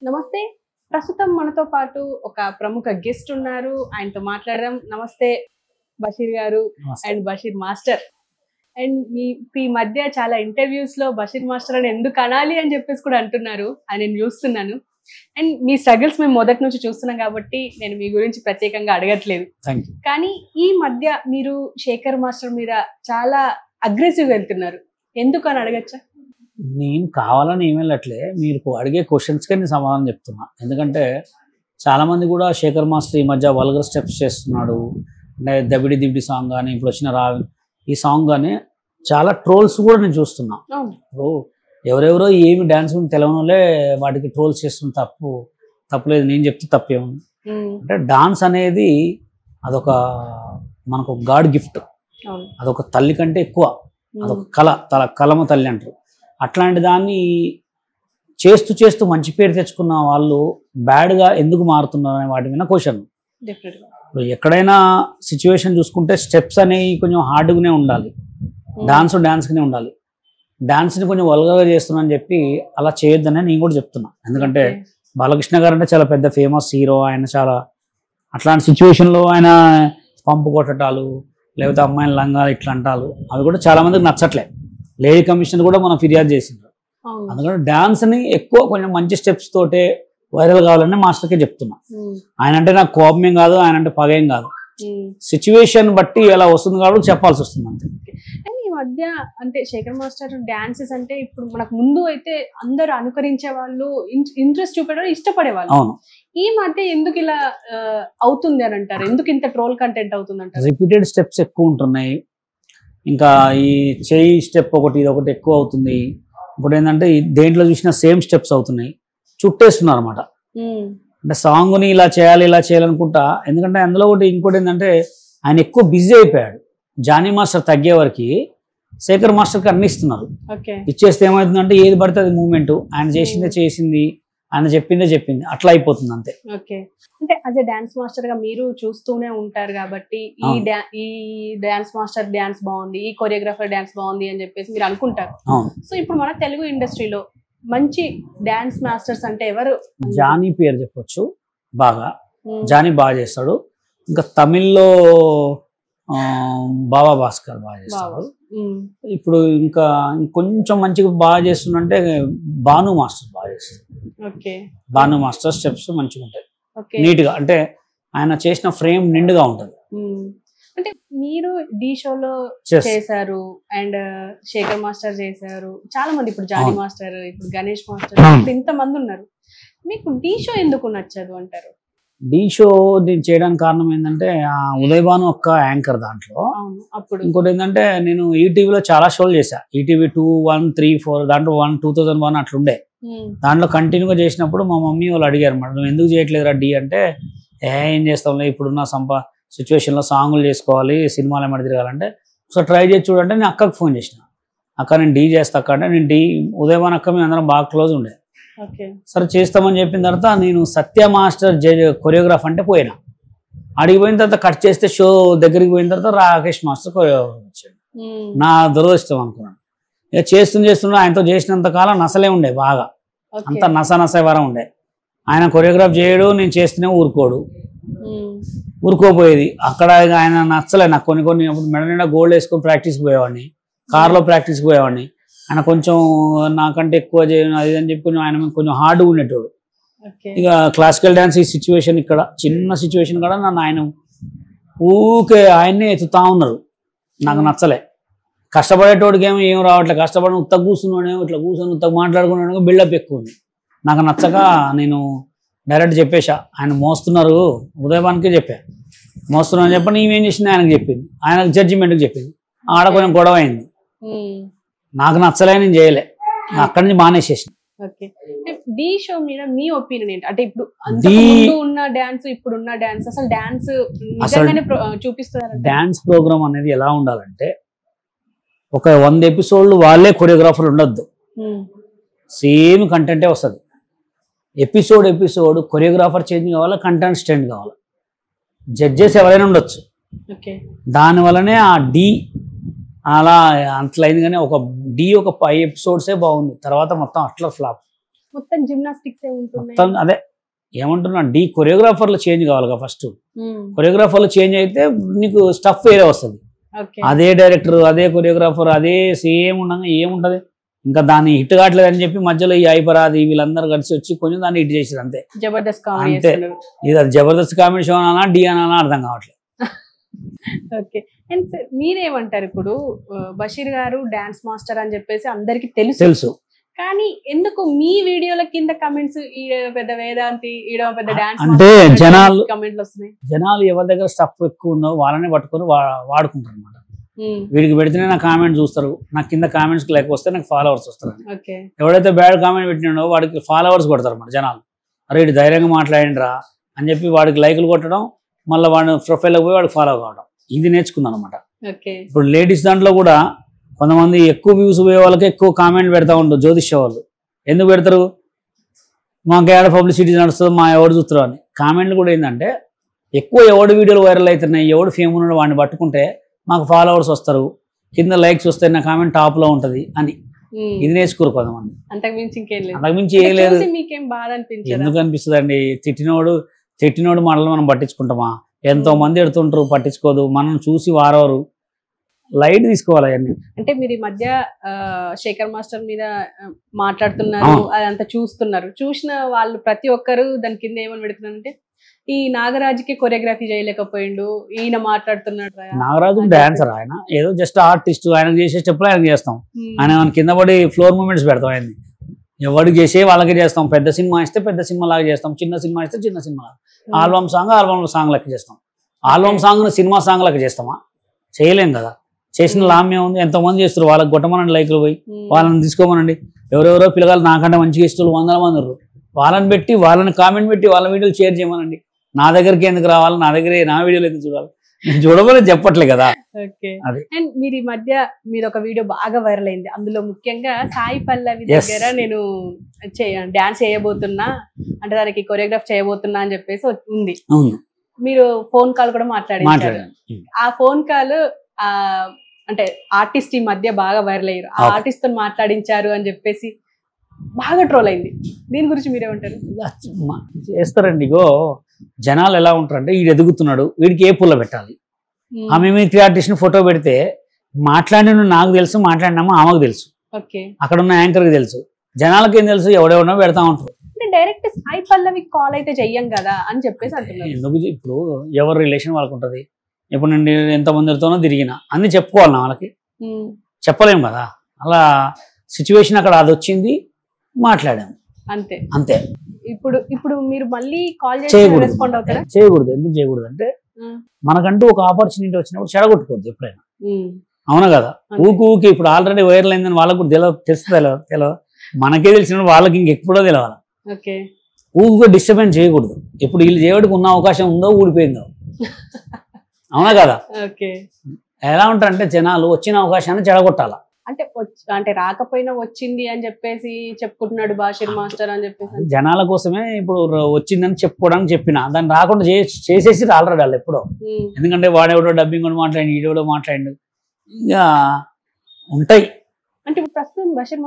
నమస్తే. ప్రస్తుతం మనతో పాటు ఒక ప్రముఖ గెస్ట్ ఉన్నారు. ఆయనతో మాట్లాడదాం. నమస్తే బషీర్ గారు అండ్ బషీర్ మాస్టర్. అండ్ ఈ మధ్య చాలా ఇంటర్వ్యూస్ లో బషీర్ మాస్టర్ అని ఎందుకు అనాలి అని చెప్పేసి కూడా అంటున్నారు. అది నేను చూస్తున్నాను. అండ్ మీ స్ట్రగుల్స్ మేము మొదటి నుంచి చూస్తున్నాం కాబట్టి నేను మీ గురించి ప్రత్యేకంగా అడగట్లేదు. కానీ ఈ మధ్య మీరు శేఖర్ మాస్టర్ మీద చాలా అగ్రెసివ్ వెళ్తున్నారు. ఎందుకు అని అడగచ్చా? నేను కావాలని ఏమీ వెళ్ళట్లే, మీరు అడిగే క్వశ్చన్స్కే నేను సమాధానం చెప్తున్నా. ఎందుకంటే చాలామంది కూడా శేఖర్ మాస్టర్ ఈ మధ్య వల్గర్ స్టెప్స్ చేస్తున్నాడు, అంటే దబిడి దిబిడి సాంగ్ కానీ ఇప్పుడు వచ్చిన ఈ సాంగ్ కానీ చాలా ట్రోల్స్ కూడా నేను చూస్తున్నా. ఇప్పుడు ఎవరెవరో ఏమి డ్యాన్స్ తెలవనోళ్ళే వాటికి ట్రోల్స్ చేస్తున్న తప్పులేదు. నేను చెప్తే తప్పేముంది అంటే డాన్స్ అనేది అదొక మనకు గాడ్ గిఫ్ట్, అదొక తల్లి కంటే ఎక్కువ, అదొక కలమ తల్లి అంటారు. అట్లాంటి దాన్ని చేస్తూ చేస్తూ మంచి పేరు తెచ్చుకున్న వాళ్ళు బ్యాడ్గా ఎందుకు మారుతున్నారు అనే వాటి మీద క్వశ్చన్. ఇప్పుడు ఎక్కడైనా సిచ్యువేషన్ చూసుకుంటే స్టెప్స్ అనేవి కొంచెం హార్డ్గానే ఉండాలి, డాన్స్గానే ఉండాలి. డాన్స్ని కొంచెం వల్గర్గా చేస్తున్నాను చెప్పి అలా చేయొద్దని నేను కూడా చెప్తున్నా. ఎందుకంటే బాలకృష్ణ గారు అంటే చాలా పెద్ద ఫేమస్ హీరో. ఆయన చాలా అట్లాంటి సిచ్యువేషన్లో ఆయన పంపు కొట్టటాలు లేకపోతే అమ్మాయిని లంగాలు ఇట్లా అంటారు, అవి కూడా చాలా మందికి నచ్చట్లే. లేడీ కమిషన్ కూడా మనం ఫిర్యాదు చేసిండ్రు. అందుకని డాన్స్ని ఎక్కువ కొంచెం మంచి స్టెప్స్ తోటే వైరల్ కావాలని మాస్టర్కే చెప్తున్నా. ఆయన అంటే నాకు కోపమేం కాదు, ఆయన అంటే పగేం కాదు, సిచ్యువేషన్ బట్టి ఎలా వస్తుంది కాబట్టి చెప్పాల్సి వస్తుంది అంతే. ఈ మధ్య అంటే శేఖర్ మాస్టర్ డాన్సెస్ అంటే ఇప్పుడు మనకు ముందు అయితే అందరు అనుకరించే వాళ్ళు, ఇంట్రెస్ట్ చూపేవాళ్ళు, ఇష్టపడేవాళ్ళు. అవును, ఈ మధ్య ఎందుకు ఇలా అవుతుంది అని అంటారు? ఎందుకు ఇంత ట్రోల్ కంటెంట్ అవుతుంది అంటారు? రిపీటెడ్ స్టెప్స్ ఎక్కువ ఉంటున్నాయి. ఇంకా ఈ చేయి స్టెప్ ఒకటి ఇది ఒకటి ఎక్కువ అవుతుంది. ఇంకోటి ఏంటంటే దేంట్లో చూసినా సేమ్ స్టెప్స్ అవుతున్నాయి, చుట్టేస్తున్నారు అనమాట. అంటే సాంగ్ని ఇలా చేయాలనుకుంటా. ఎందుకంటే అందులో ఇంకోటి ఏంటంటే ఆయన ఎక్కువ బిజీ అయిపోయాడు. జానీ మాస్టర్ తగ్గే వరకు శేఖర్ మాస్టర్కి అన్ని ఇస్తున్నారు. ఇచ్చేస్తే ఏమవుతుందంటే ఏది పడితే అది మూమెంట్, ఆయన చేసింది ఆయన చెప్పింది అట్లా అయిపోతుంది అంతే. ఓకే, అంటే యాజ్ ఎ డాన్స్ మాస్టర్ గా మీరు చూస్తూనే ఉంటారు కాబట్టి ఈ డాన్స్ మాస్టర్ డాన్స్ బాగుంది, ఈ కొరియోగ్రాఫర్ డాన్స్ బాగుంది అని చెప్పేసి మీరు అనుకుంటారు. సో ఇప్పుడు మన తెలుగు ఇండస్ట్రీలో మంచి డాన్స్ మాస్టర్స్ అంటే ఎవరు? జానీ పేరు చెప్పొచ్చు, జానీ బాగా చేస్తాడు. ఇంకా తమిళ్లో బాబా భాస్కర్ బాగా చేస్తాడు. ఇప్పుడు ఇంకా కొంచెం మంచిగా బాగా చేస్తుందంటే భాను మాస్టర్ బాగా చేస్తాడు. భాను మాస్టర్ స్టెప్స్ మంచిగా ఉంటాయి, నీట్ గా. అంటే ఆయన చేసిన ఫ్రేమ్ నిండుగా ఉంటుంది. అంటే మీరు డి షోలో చేశారు అండ్ శేఖర్ మాస్టర్ చేశారు, చాలా మంది ఇప్పుడు జానీ మాస్టర్, ఇప్పుడు గణేష్ మాస్టర్, ఇంత మంది ఉన్నారు. మీకు డి షో ఎందుకు నచ్చదు అంటారు? డి షో నేను చేయడానికి కారణం ఏంటంటే ఉదయ్ భాను ఒక్క యాంకర్ దాంట్లో. ఇంకోటి ఏంటంటే నేను ఈటీవీలో చాలా షోలు చేశా. ఈటీవీ 2, 1, 3, 4 దాంట్లో 2001 అట్లుండే. దాంట్లో కంటిన్యూగా చేసినప్పుడు మా మమ్మీ వాళ్ళు అడిగారు మరి నువ్వు ఎందుకు చేయట్లేదురా డి అంటే, ఏం చేస్తాంలే ఇప్పుడున్న సిచ్యువేషన్లో సాంగులు చేసుకోవాలి, సినిమాలు ఏమైనా తిరగాలంటే ఒకసారి ట్రై చేసి చూడంటే నేను అక్కకు ఫోన్ చేసిన. అక్క నేను డి చేస్తా అక్క అంటే, నేను ఉదయ్ భాను అక్క మేము అందరం బాగా క్లోజ్ ఉండే. సరే చేస్తామని చెప్పిన తర్వాత నేను సత్య మాస్టర్ కొరియోగ్రాఫ్ అంటే పోయినా. అడిగిపోయిన తర్వాత కట్ చేస్తే షో దగ్గరికి పోయిన తర్వాత రాకేష్ మాస్టర్ కొరియోగ్రాఫ్ వచ్చాడు. నా దురదృష్టం అనుకున్నాను. ఇక చేస్తున్నా ఆయనతో చేసినంత కాలం నసలే ఉండే, బాగా అంత నస వరం ఉండే. ఆయన కొరియోగ్రాఫ్ చేయడు, నేను చేస్తూనే ఊరుకోపోయేది. అక్కడ ఆయన నచ్చలే నాకు. కొన్ని మెడ నిండా గోల్డ్ వేసుకొని ప్రాక్టీస్కి పోయేవాడిని, కార్లో ప్రాక్టీస్కి పోయేవాడిని. ఆయన కొంచెం నాకంటే ఎక్కువ చేయను అది అని చెప్పి ఆయన కొంచెం హార్డ్గా ఉండేటోడు. ఇక క్లాసికల్ డ్యాన్స్ ఈ సిచ్యువేషన్ ఇక్కడ చిన్న సిచ్యువేషన్ కూడా నన్ను ఆయన ఊకే ఆయన్నే ఎత్తుతా ఉన్నారు. నాకు నచ్చలే. కష్టపడేటోడికి ఏం రావట్లే, కష్టపడి ఉత్తగా కూర్చున్నాడేమో, ఇట్లా కూర్చొని ఉత్తగా మాట్లాడుకున్నాడేమో, బిల్డప్ ఎక్కువ ఉంది. నాకు నచ్చక నేను డైరెక్ట్ చెప్పేశా, ఆయన మోస్తున్నారు ఉదయభాన్కే చెప్పా, మోస్తున్నా అని చెప్పి నీవేం చేసింది ఆయనకు చెప్పింది, ఆయనకు జడ్జిమెంట్కి చెప్పింది. ఆడ కొంచెం గొడవ అయింది, నాకు నచ్చలే, నేను చేయలే, అక్కడి నుంచి మానేసేసిన. డి షో మీద మీ ఒపీనియన్ ఏంటి? అంటే ఇప్పుడు అంతకుముందు ఉన్న డాన్స్ ఇప్పుడు ఉన్న డాన్స్ అసలు డాన్స్ నిజంగానే చూపిస్తున్నారు? డాన్స్ ప్రోగ్రామ్ అనేది ఎలా ఉండాలంటే ఒక 100 ఎపిసోడ్లు వాళ్ళే కొరియోగ్రాఫర్ ఉండొద్దు, సేమ్ కంటెంటే వస్తుంది. ఎపిసోడ్ కొరియోగ్రాఫర్ చేంజ్ కావాలా, కంటెస్టెంట్ కావాలా, జడ్జెస్ ఎవరైనా ఉండొచ్చు. దానివల్లనే ఆ డి అలా అట్లయింది. కానీ ఒక 5 ఎపిసోడ్సే బాగుంది, తర్వాత మొత్తం అట్లా ఫ్లాప్. మొత్తం జిమ్నాస్టిక్స్ ఉంటున్నాయి. మొత్తం అదే ఏమంటున్నా కొరియోగ్రాఫర్లు చేంజ్ కావాలి ఫస్ట్. కొరియోగ్రాఫర్లు చేంజ్ అయితే నీకు స్టఫ్ వేరే వస్తుంది. అదే డైరెక్టర్ అదే కొరియోగ్రాఫర్ అదే సేమ్ ఉండగా ఏముంటది. ఇంకా దాన్ని హిట్ కావట్లేదు అని చెప్పి మధ్యలో ఈ ఐపరాది వీళ్ళందరూ కలిసి వచ్చి కొంచెం దాన్ని హిట్ చేసేది అంతే. అంతే ఇది అది జబర్దస్త్ కామెడీ షో అనా డి అనా అర్థం కావట్లేదు. ఓకే. అండ్ సార్ మీరేమంటారు, ఇప్పుడు బషీర్ గారు డాన్స్ మాస్టర్ అని చెప్పేసి అందరికి తెలుసు, కానీ ఎందుకు మీ వీడియోల కింద కమెంట్స్ ఈడ పెద్ద వేదాంతి ఈడ పెద్ద డాన్స్ అంటే కమెంట్లు వస్తున్నాయి? జనాలు ఎవరి దగ్గర స్టఫ్ ఎక్కువ ఉందో వాళ్ళనే పట్టుకొని వాడుకుంటారు అనమాట. వీడికి పెడితేనే నా కామెంట్ చూస్తారు, నాకు కింద కామెంట్స్ లెక్క వస్తే నాకు ఫాలోవర్స్ వస్తారు. ఎవడైతే బ్యాడ్ కామెంట్ పెట్టినాడో వాడికి ఫాలోవర్స్ కొడతారు అన్నమాట జనాలు. అరే ఇటు ధైర్యంగా మాట్లాడిండ్రా అని చెప్పి వాడికి లైకులు కొట్టడం, మళ్ళీ వాడి ప్రొఫైల్కి పోయి వాడికి ఫాలో కావడం, ఇది నేర్చుకున్నాను అనమాట. ఇప్పుడు లేడీస్ దాంట్లో కూడా కొంతమంది ఎక్కువ వ్యూస్ పోయే వాళ్ళకి ఎక్కువ కామెంట్ పెడతా ఉంటారు జ్యోతిష్య వాళ్ళు. ఎందుకు పెడతారు? మాకు ఏడ పబ్లిసిటీ నడుస్తుంది, మా ఎవడు చూస్తారు అని. కామెంట్లు కూడా ఏంటంటే ఎక్కువ ఎవడు వీడియోలు వైరల్ అవుతున్నాయి, ఎవడు ఫేమ్ ఉన్నాడు వాడిని పట్టుకుంటే మాకు ఫాలోవర్స్ వస్తారు, కింద లైక్స్ వస్తాయి, నా కామెంట్ టాప్లో ఉంటుంది అని. ఇది నేర్చుకోరు కొంతమంది. అంతకుమించి ఏం లేదు. ఎందుకు అనిపిస్తుంది అండి? తిట్టినోడు మాటలు మనం పట్టించుకుంటామా? ఎంతో మంది ఎడుతుంటారు, పట్టించుకోదు. మనం చూసి వారెవరు లైట్ తీసుకోవాలి అవన్నీ. అంటే మీరు ఈ మధ్య శేఖర్ మాస్టర్ మీద మాట్లాడుతున్నారు, అదంతా చూస్తున్నారు. చూసిన వాళ్ళు ప్రతి ఒక్కరు దాని కింద ఏమని పెడుతున్నారంటే ఈ నాగరాజుకి కొరియోగ్రఫీ చేయలేకపోయిండు, ఈయన మాట్లాడుతున్నాడు. నాగరాజు డాన్సర్, ఆయన ఏదో జస్ట్ ఆర్టిస్ట్, ఆయన చేసే స్టెప్లు ఆయన చేస్తాం. ఆయన కింద పడి ఫ్లోర్ మూమెంట్స్ పెడతాం. ఆయన్ని ఎవరికి చేసే వాళ్ళకి చేస్తాం. పెద్ద సినిమా ఇస్తే పెద్ద సినిమా లాగా చేస్తాం, చిన్న సినిమా ఇస్తే చిన్న సినిమా లాగా, ఆల్బమ్ సాంగ్ లెక్క చేస్తాం. ఆల్బమ్ సాంగ్ సినిమా సాంగ్ లెక్క చేస్తామా? చేయలేం కదా. చేసిన లామ్యం ఉంది. ఎంతోమంది చేస్తారు, వాళ్ళకి కొట్టమనండి లైక్లు పోయి, వాళ్ళని తీసుకోమనండి. ఎవరెవరో పిల్లగాలు నాకంటే మంచిగా ఇష్టలు 100 మంది ఉన్నారు, వాళ్ళని పెట్టి వాళ్ళని కామెంట్ పెట్టి వాళ్ళ వీడియోలు షేర్ చేయమనండి. నా దగ్గరికి ఎందుకు రావాలి, నా దగ్గర నా వీడియోలు ఎందుకు చూడాలి? నేను చూడమని చెప్పట్లే కదా. అండ్ మీరు ఈ మధ్య మీరు ఒక వీడియో బాగా వైరల్ అయింది, అందులో ముఖ్యంగా సాయి పల్లవి దగ్గర నేను డాన్స్ చేయబోతున్నా అంటే దానికి కొరియోగ్రాఫ్ చేయబోతున్నా అని చెప్పేసి ఉంది. మీరు ఫోన్ కాల్ కూడా మాట్లాడారు. ఆ ఫోన్ కాల్ అంటే ఆర్టిస్ట్ ఈ మధ్య బాగా వైరల్ అయ్యారు, ఆ ఆర్టిస్ట్ తో మాట్లాడించారు అని చెప్పేసి బాగా ట్రోల్ అయింది. దీని గురించి మీరేమంటారు? చేస్తారండి. ఇగో జనాలు ఎలా ఉంటారంటే వీడు ఎదుగుతున్నాడు, వీడికి ఏ పుల్ల పెట్టాలి. ఆ మిమిక్రీ ఆర్టిస్ట్ ఫోటో పెడితే మాట్లాడిన నాకు తెలుసు, మాట్లాడినామో ఆమెకు తెలుసు, అక్కడ ఉన్న యాంకర్కి తెలుసు, జనాలకి ఏం తెలుసు, ఎవడెవడో పెడతా ఉంటారు. డైరెక్ట్ సాయి పల్లవి కాల్ అయితే చెయ్యం కదా అని చెప్పేసి అంటున్నారు. ఎందుకు? ఇప్పుడు ఎవరి రిలేషన్ వాళ్ళకు ఉంటుంది. ఇప్పుడు నేను ఎంతమందితోనో తిరిగినా అన్ని చెప్పుకోవాలి, వాళ్ళకి చెప్పలేము కదా. అలా సిచ్యువేషన్ అక్కడ అది వచ్చింది, మాట్లాడాము అంతే అంతే. ఇప్పుడు మీరు మళ్ళీ కాల్ చేసి రెస్పాండ్ అవుతారా? చేయకూడదు. ఎందుకు చేయకూడదు అంటే మనకంటూ ఒక ఆపర్చునిటీ వచ్చినప్పుడు చెడగొట్టుకోవద్దు ఎప్పుడైనా. అవునా కదా? ఊకి ఇప్పుడు ఆల్రెడీ వైరల్ అయిందని వాళ్ళకు కూడా తెలియదు, మనకే తెలిసిన వాళ్ళకి ఇంకెప్పుడో తెలవాలి. ఊకు డిస్టర్బెన్స్ చేయకూడదు. ఇప్పుడు వీళ్ళు చేయడానికి ఉన్న అవకాశం ఉందో ఊడిపోయిందో. అవునా కదా? ఎలా ఉంటారంటే జనాలు వచ్చిన అవకాశాన్ని చెడగొట్టాలా. అంటే రాకపోయినా వచ్చింది అని చెప్పేసి చెప్పుకుంటున్నాడు బషీర్ మాస్టర్ అని చెప్పేసి. జనాల కోసమే ఇప్పుడు వచ్చిందని చెప్పుకోవడానికి చెప్పిన, దాన్ని రాకుండా చేసేసి ఆల్రెడీ వాళ్ళు ఎప్పుడో. ఎందుకంటే వాడెవడో డబ్బింగ్ కూడా మాట్లాడి, ఈడెవడో మాట్లాడి, ఇంకా ఉంటాయి. అంటే ఇప్పుడు ప్రస్తుతం బషీర్